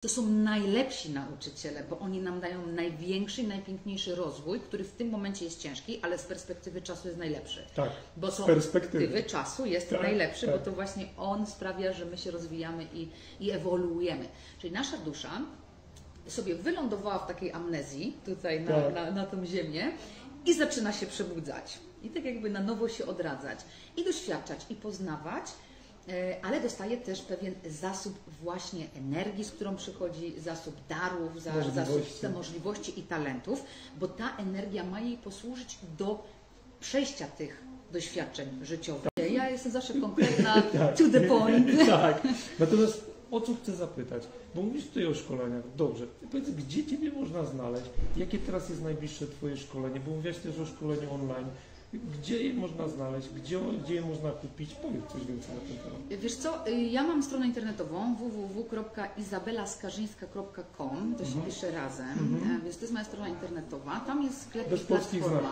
To są najlepsi nauczyciele, bo oni nam dają największy i najpiękniejszy rozwój, który w tym momencie jest ciężki, ale z perspektywy czasu jest najlepszy. Tak, bo z perspektywy czasu jest najlepszy, bo to właśnie on sprawia, że my się rozwijamy i ewoluujemy. Czyli nasza dusza sobie wylądowała w takiej amnezji tutaj na tą ziemię i zaczyna się przebudzać. I tak jakby na nowo się odradzać i doświadczać i poznawać, ale dostaje też pewien zasób właśnie energii, z którą przychodzi, zasób darów, zasób możliwości i talentów, bo ta energia ma jej posłużyć do przejścia tych doświadczeń życiowych. Ja jestem zawsze konkretna, to the point. Tak, natomiast o co chcę zapytać? Bo mówisz tutaj o szkoleniach. Dobrze, powiedz, gdzie Ciebie można znaleźć? Jakie teraz jest najbliższe Twoje szkolenie? Bo mówiłaś też o szkoleniu online. Gdzie je można znaleźć? Gdzie je można kupić? Powiedz coś więcej na ten temat. Wiesz co, ja mam stronę internetową www.izabelaskarżyńska.com, to się pisze razem, więc to jest moja strona internetowa. Tam jest sklep i platforma.